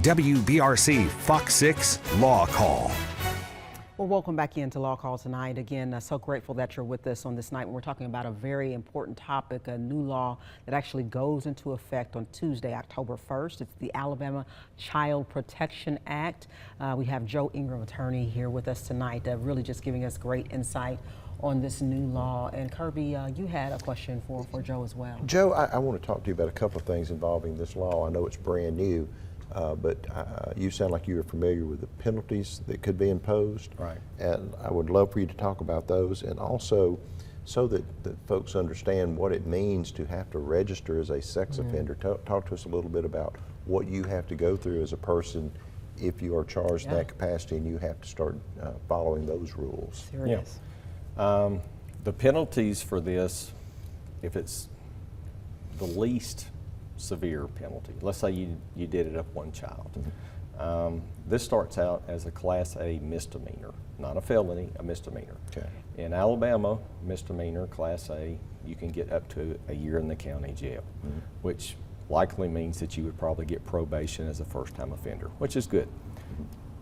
WBRC Fox 6 Law Call. Well, welcome back into Law Call tonight. Again, so grateful that you're with us on this night. We're talking about a very important topic, a new law that actually goes into effect on Tuesday, October 1st. It's the Alabama Child Protection Act. We have Joe Ingram, attorney, here with us tonight, really just giving us great insight on this new law. And Kirby, you had a question for Joe as well. Joe, I want to talk to you about a couple of things involving this law. I know it's brand new. But you sound like you are familiar with the penalties that could be imposed. Right. And I would love for you to talk about those, and also so that folks understand what it means to have to register as a sex offender. Talk to us a little bit about what you have to go through as a person if you are charged in that capacity and you have to start following those rules. Serious. Yeah. The penalties for this, if it's the least severe penalty. Let's say you did it up one child. This starts out as a Class A misdemeanor, not a felony, a misdemeanor. Okay. In Alabama, misdemeanor, Class A, you can get up to a year in the county jail, which likely means that you would probably get probation as a first-time offender, which is good.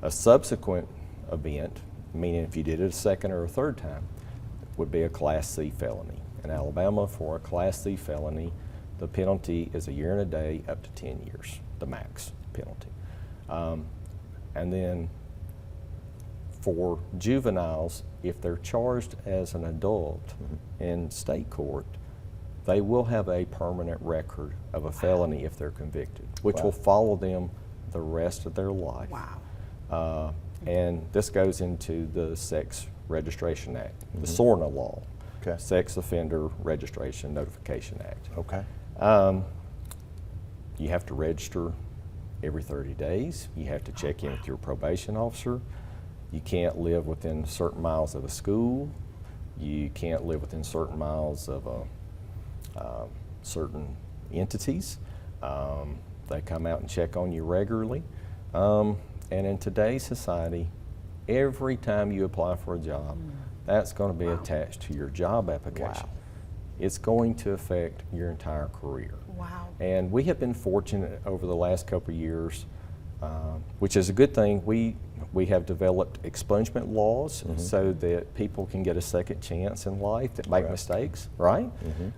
A subsequent event, meaning if you did it a second or a third time, would be a Class C felony. In Alabama, for a Class C felony, the penalty is a year and a day up to 10 years, the max penalty. And then for juveniles, if they're charged as an adult in state court, they will have a permanent record of a felony if they're convicted, which will follow them the rest of their life. Wow. And this goes into the Sex Registration Act, the SORNA law, Sex Offender Registration Notification Act. Okay. You have to register every 30 days. You have to check in with your probation officer. You can't live within certain miles of a school. You can't live within certain miles of certain entities. They come out and check on you regularly. And in today's society, every time you apply for a job, that's going to be attached to your job application. It's going to affect your entire career. Wow. And we have been fortunate over the last couple of years, which is a good thing. We have developed expungement laws so that people can get a second chance in life that make mistakes, right?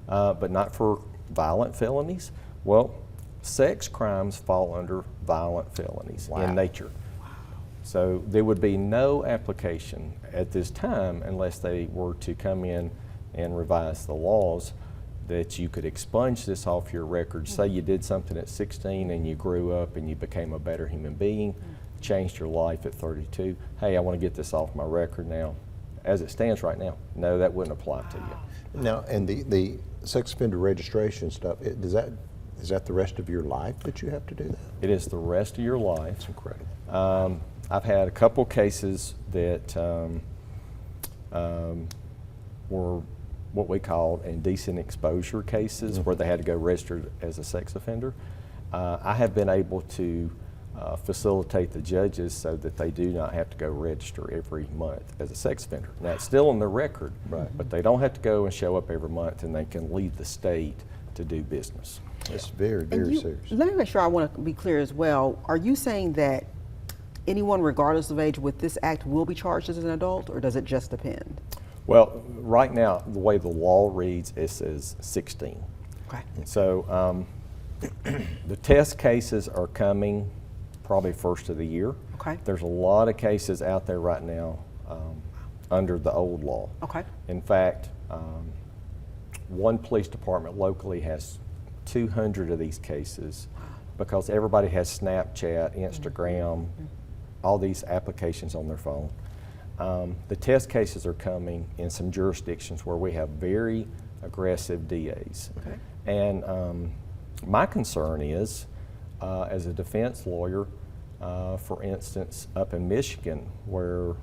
But not for violent felonies. Well, sex crimes fall under violent felonies in nature. So there would be no application at this time unless they were to come in and revise the laws that you could expunge this off your record. Say you did something at 16 and you grew up and you became a better human being, changed your life at 32. Hey, I want to get this off my record now. As it stands right now, no, that wouldn't apply to you. Now, and the sex offender registration stuff, is that the rest of your life that you have to do that? It is the rest of your life. That's incredible. I've had a couple cases that were what we call indecent exposure cases where they had to go register as a sex offender. I have been able to facilitate the judges so that they do not have to go register every month as a sex offender. Now, it's still on the record, but they don't have to go and show up every month, and they can leave the state to do business. It's very, very serious. Let me make sure I want to be clear as well. Are you saying that anyone, regardless of age, with this act will be charged as an adult, or does it just depend? Well, right now, the way the law reads, it says 16. Okay. So the test cases are coming probably first of the year. Okay. There's a lot of cases out there right now under the old law. Okay. In fact, one police department locally has 200 of these cases because everybody has Snapchat, Instagram, all these applications on their phone. The test cases are coming in some jurisdictions where we have very aggressive DAs. Okay. And my concern is, as a defense lawyer, for instance, up in Michigan, where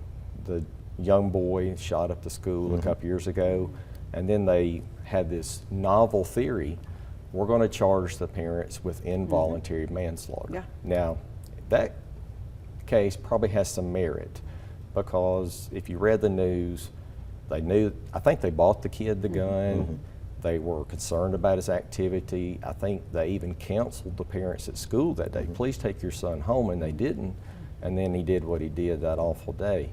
the young boy shot up the school a couple years ago, and then they had this novel theory, we're going to charge the parents with involuntary manslaughter. Yeah. Now, that case probably has some merit, because if you read the news, they knew, I think they bought the kid the gun, They were concerned about his activity. I think they even counseled the parents at school that day, please take your son home, and they didn't. And then he did what he did that awful day.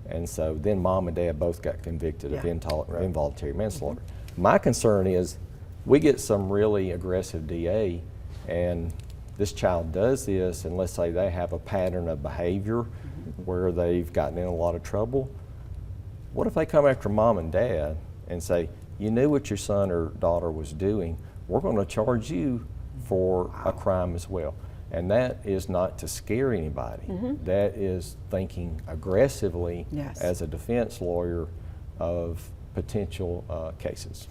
And so then mom and dad both got convicted of involuntary manslaughter. My concern is we get some really aggressive DA, and this child does this, and let's say they have a pattern of behavior where they've gotten in a lot of trouble. What if they come after mom and dad and say, you knew what your son or daughter was doing, we're going to charge you for a crime as well. And that is not to scare anybody. That is thinking aggressively as a defense lawyer of potential cases.